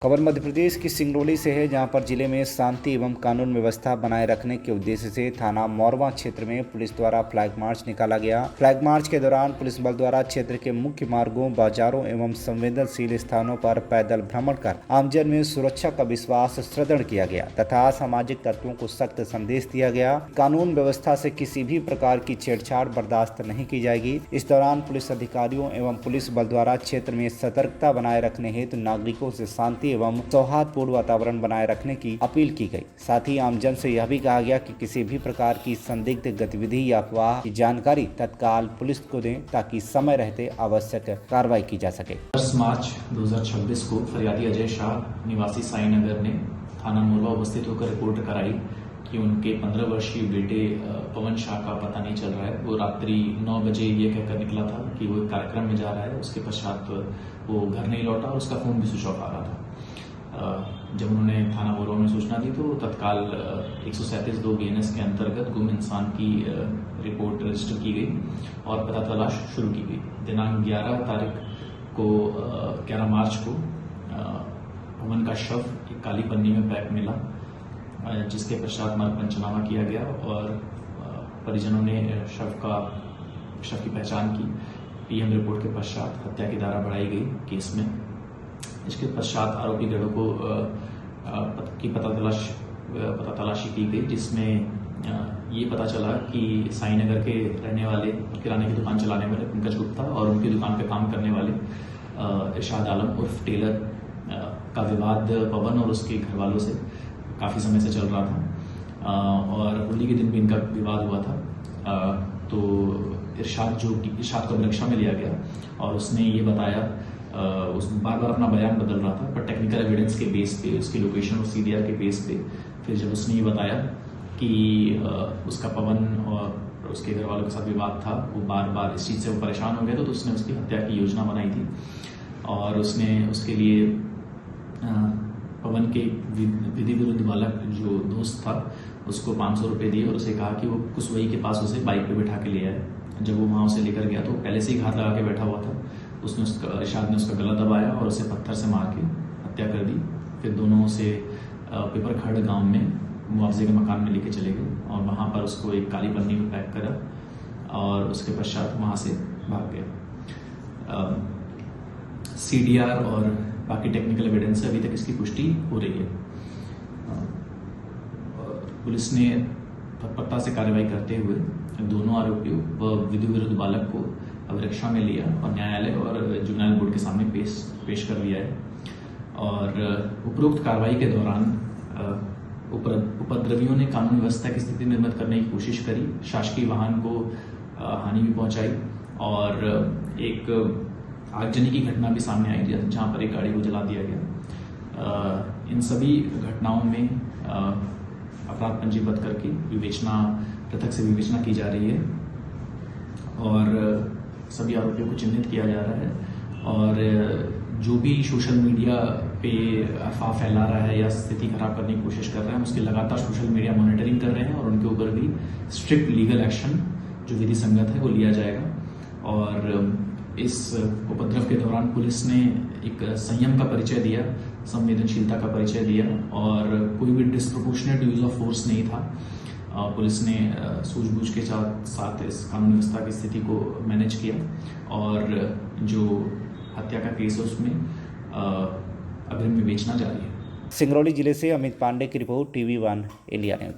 खबर मध्य प्रदेश की सिंगरौली से है, जहां पर जिले में शांति एवं कानून व्यवस्था बनाए रखने के उद्देश्य से थाना मोरवा क्षेत्र में पुलिस द्वारा फ्लैग मार्च निकाला गया। फ्लैग मार्च के दौरान पुलिस बल द्वारा क्षेत्र के मुख्य मार्गों, बाजारों एवं संवेदनशील स्थानों पर पैदल भ्रमण कर आमजन में सुरक्षा का विश्वास सुदृढ़ किया गया तथा सामाजिक तत्वों को सख्त संदेश दिया गया। कानून व्यवस्था से किसी भी प्रकार की छेड़छाड़ बर्दाश्त नहीं की जाएगी। इस दौरान पुलिस अधिकारियों एवं पुलिस बल द्वारा क्षेत्र में सतर्कता बनाए रखने हेतु नागरिकों से शांति एवं सौहार्दपूर्ण वातावरण बनाए रखने की अपील की गई। साथ ही आमजन से यह भी कहा गया कि किसी भी प्रकार की संदिग्ध गतिविधि या अफवाह की जानकारी तत्काल पुलिस को दें ताकि समय रहते आवश्यक कार्रवाई की जा सके। 10 मार्च 2026 को फरियादी अजय शाह निवासी साईनगर ने थाना मोरवा उपस्थित होकर रिपोर्ट कराई कि उनके 15 वर्षीय बेटे पवन शाह का पता नहीं चल रहा है। वो रात्रि 9 बजे ये कहकर निकला था कि वो एक कार्यक्रम में जा रहा है। उसके पश्चात वो घर नहीं लौटा और उसका फोन भी स्विच ऑफ आ रहा था। जब उन्होंने थाना मोरवा में सूचना दी तो तत्काल 137(2) BNS के अंतर्गत गुम इंसान की रिपोर्ट रजिस्टर की गई और पता तलाश शुरू की गई। दिनांक 11 मार्च को पवन का शव एक काली पन्नी में पैक मिला, जिसके पश्चात मरण पंचनामा किया गया और परिजनों ने शव की पहचान की। PM रिपोर्ट के पश्चात हत्या की धारा बढ़ाई गई केस में। इसके पश्चात आरोपी गढ़ों को पता तलाशी की गई, जिसमें ये पता चला कि साईनगर के रहने वाले किराने की दुकान चलाने वाले पंकज गुप्ता और उनकी दुकान पर काम करने वाले इरशाद आलम उर्फ टेलर का विवाद पवन और उसके घर वालों से काफ़ी समय से चल रहा था और होली के दिन भी इनका विवाद हुआ था। तो इरशाद को अभिरक्षा में लिया गया और उसने ये बताया, उसने बार बार अपना बयान बदल रहा था, पर टेक्निकल एविडेंस के बेस पे, उसकी लोकेशन और CDR के बेस पे फिर जब उसने ये बताया कि उसका पवन और उसके घर वालों के साथ विवाद था, वो बार बार इस चीज़ से वो परेशान हो गया, तो उसने उसकी हत्या की योजना बनाई थी और उसने उसके लिए पवन के विधि विरुद्ध बालक जो दोस्त था उसको 500 रुपये दिए और उसे कहा कि वो कुसवई के पास उसे बाइक पे बैठा के ले आए। जब वो वहाँ उसे लेकर गया तो पहले से ही घात लगा के बैठा हुआ था। इरशाद ने उसका गला दबाया और उसे पत्थर से मार के हत्या कर दी। फिर दोनों उसे पिपरखड़ गांव में मुआवजे के मकान में लेके चले गए और वहाँ पर उसको एक काली पन्नी में पैक करा और उसके पश्चात वहाँ से भाग गया। CDR और बाकी टेक्निकल एविडेंस से अभी तक इसकी पुष्टि हो रही है। पुलिस ने तत्परता से कार्रवाई करते हुए दोनों आरोपियों व विधि विरुद्ध बालक को अभिरक्षा में लिया और न्यायालय और जुवेनाइल बोर्ड के सामने पेश कर दिया है। और उपरोक्त कार्रवाई के दौरान उपद्रवियों ने कानून व्यवस्था की स्थिति निर्मित करने की कोशिश करी, शासकीय वाहन को हानि भी पहुंचाई और एक आगजनी की घटना भी सामने आई जहां पर एक गाड़ी को जला दिया गया। इन सभी घटनाओं में अपराध पंजीबद्ध करके पृथक से विवेचना की जा रही है और सभी आरोपियों को चिन्हित किया जा रहा है और जो भी सोशल मीडिया पे अफवाह फैला रहा है या स्थिति खराब करने की कोशिश कर रहा है, उसकी लगातार सोशल मीडिया मॉनिटरिंग कर रहे हैं और उनके ऊपर भी स्ट्रिक्ट लीगल एक्शन जो विधि संगत है वो लिया जाएगा। और इस उपद्रव के दौरान पुलिस ने एक संयम का परिचय दिया, संवेदनशीलता का परिचय दिया और कोई भी डिस्प्रोपोर्शनेट यूज ऑफ फोर्स नहीं था। पुलिस ने सूझबूझ के साथ इस कानून व्यवस्था की स्थिति को मैनेज किया और जो हत्या का केस है उसमें अग्रिम विवेचना जारी है। सिंगरौली जिले से अमित पांडे की रिपोर्ट, TV1 इंडिया न्यूज।